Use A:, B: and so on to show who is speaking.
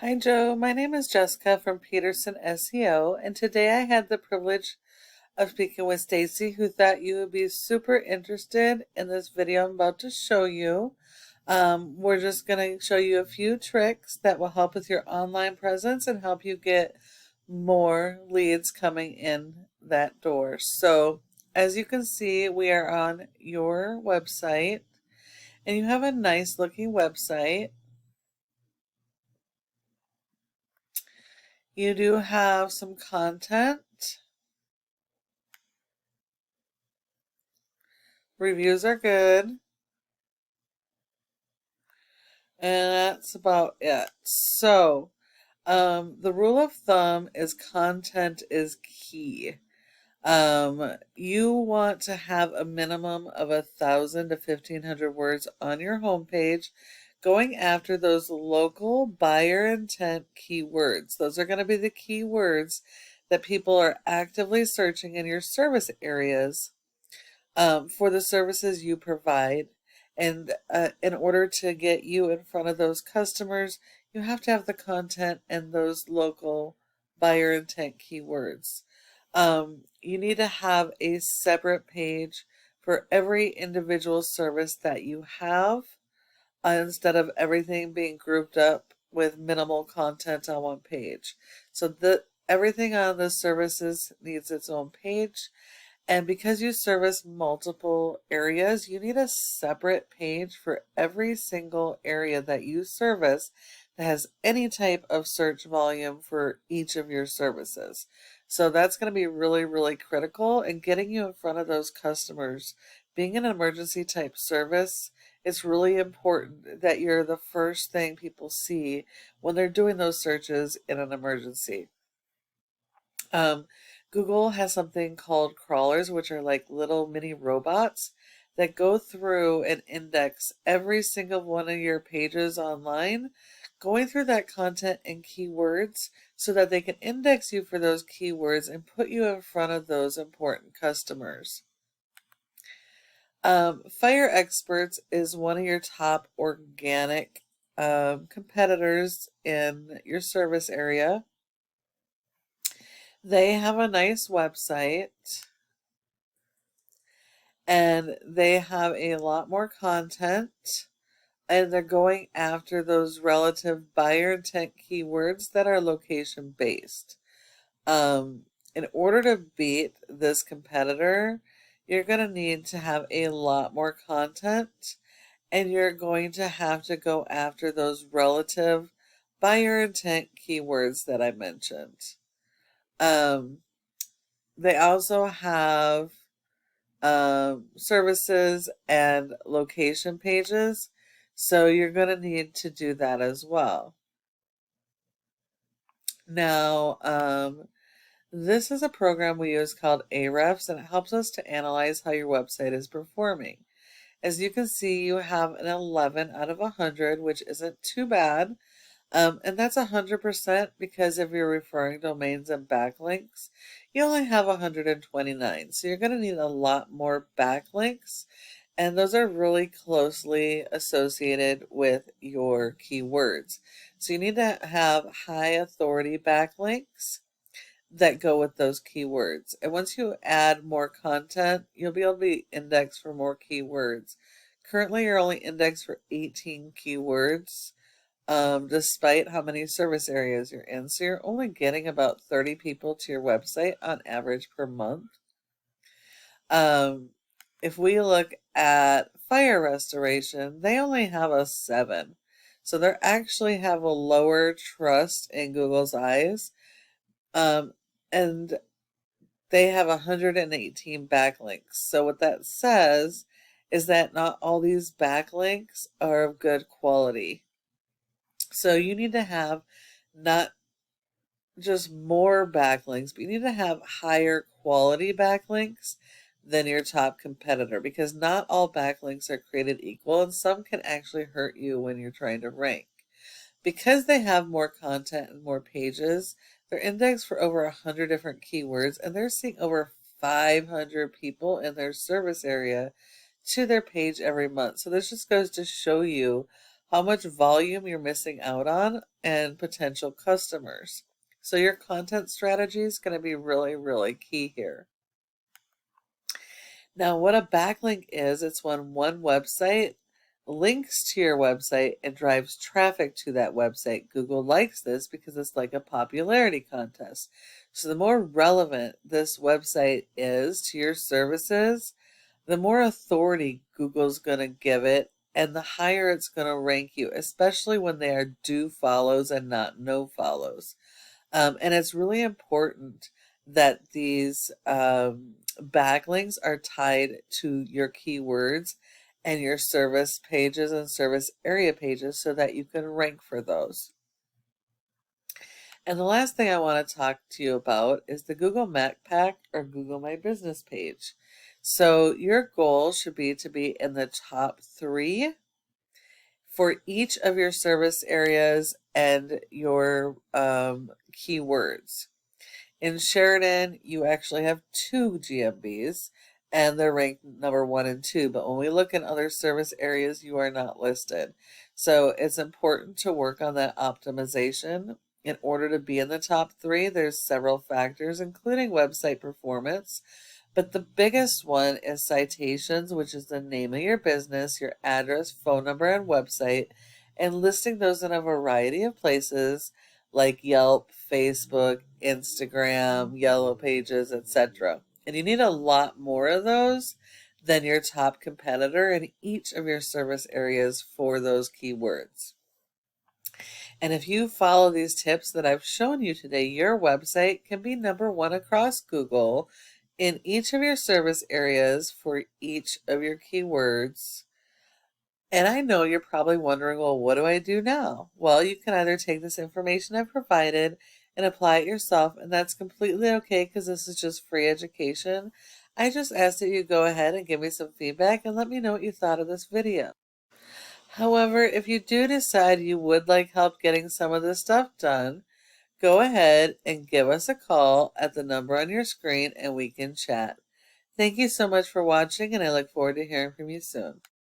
A: Hi, Joe. My name is Jessica from Peterson SEO, and today I had the privilege of speaking with Stacy, who thought you would be super interested in this video I'm about to show you. We're just going to show you a few tricks that will help with your online presence and help you get more leads coming in that door. So, as you can see, we are on your website, and you have a nice looking website. You do have some content. Reviews are good. And that's about it. So, the rule of thumb is content is key. You want to have a minimum of 1,000 to 1,500 words on your homepage, going after those local buyer intent keywords. Those are going to be the keywords that people are actively searching in your service areas for the services you provide. And in order to get you in front of those customers, you have to have the content and those local buyer intent keywords. You need to have a separate page for every individual service that you have instead of everything being grouped up with minimal content on one page. So everything on the services needs its own page. And because you service multiple areas, you need a separate page for every single area that you service that has any type of search volume for each of your services. So that's going to be really, really critical in getting you in front of those customers. Being an emergency type service, it's really important that you're the first thing people see when they're doing those searches in an emergency. Um, Google has something called crawlers, which are like little mini robots that go through and index every single one of your pages online, going through that content and keywords so that they can index you for those keywords and put you in front of those important customers. Fire Experts is one of your top organic competitors in your service area. They have a nice website and they have a lot more content, and they're going after those relative buyer intent keywords that are location based. In order to beat this competitor, you're going to need to have a lot more content, and you're going to have to go after those relative buyer intent keywords that I mentioned. Um, they also have services and location pages, so you're going to need to do that as well. Now, this is a program we use called Ahrefs, and it helps us to analyze how your website is performing. As you can see, you have an 11 out of 100, which isn't too bad. And that's 100% because if you're referring domains and backlinks, you only have 129. So you're going to need a lot more backlinks. And those are really closely associated with your keywords. So you need to have high authority backlinks that go with those keywords. And once you add more content, you'll be able to be indexed for more keywords. Currently, you're only indexed for 18 keywords despite how many service areas you're in. So you're only getting about 30 people to your website on average per month. If we look at fire restoration, they only have a 7. So they actually have a lower trust in Google's eyes. And they have 118 backlinks. So what that says is that not all these backlinks are of good quality. So you need to have not just more backlinks, but you need to have higher quality backlinks than your top competitor, because not all backlinks are created equal and some can actually hurt you when you're trying to rank. Because they have more content and more pages, they're indexed for over 100 different keywords, and they're seeing over 500 people in their service area to their page every month. So this just goes to show you how much volume you're missing out on, and potential customers. So your content strategy is going to be really, really key here. Now, what a backlink is, it's when one website links to your website and drives traffic to that website. Google likes this because it's like a popularity contest. So the more relevant this website is to your services, the more authority Google's going to give it and the higher it's going to rank you, especially when they are do follows and not no follows. And it's really important that these backlinks are tied to your keywords and your service pages and service area pages so that you can rank for those. And the last thing I want to talk to you about is the Google Mac Pack or Google My Business page. So your goal should be to be in the top 3 for each of your service areas and your keywords. In Sheridan, you actually have 2 GMBs, and they're ranked number 1 and 2. But when we look in other service areas, you are not listed. So it's important to work on that optimization. In order to be in the top 3, there's several factors, including website performance. But the biggest one is citations, which is the name of your business, your address, phone number, and website, and listing those in a variety of places like Yelp, Facebook, Instagram, Yellow Pages, etc. And you need a lot more of those than your top competitor in each of your service areas for those keywords. And if you follow these tips that I've shown you today, your website can be number 1 across Google in each of your service areas for each of your keywords. And I know you're probably wondering, well, what do I do now? Well, you can either take this information I've provided and apply it yourself, and that's completely okay because this is just free education. I just ask that you go ahead and give me some feedback and let me know what you thought of this video. However, if you do decide you would like help getting some of this stuff done, go ahead and give us a call at the number on your screen and we can chat. Thank you so much for watching, and I look forward to hearing from you soon.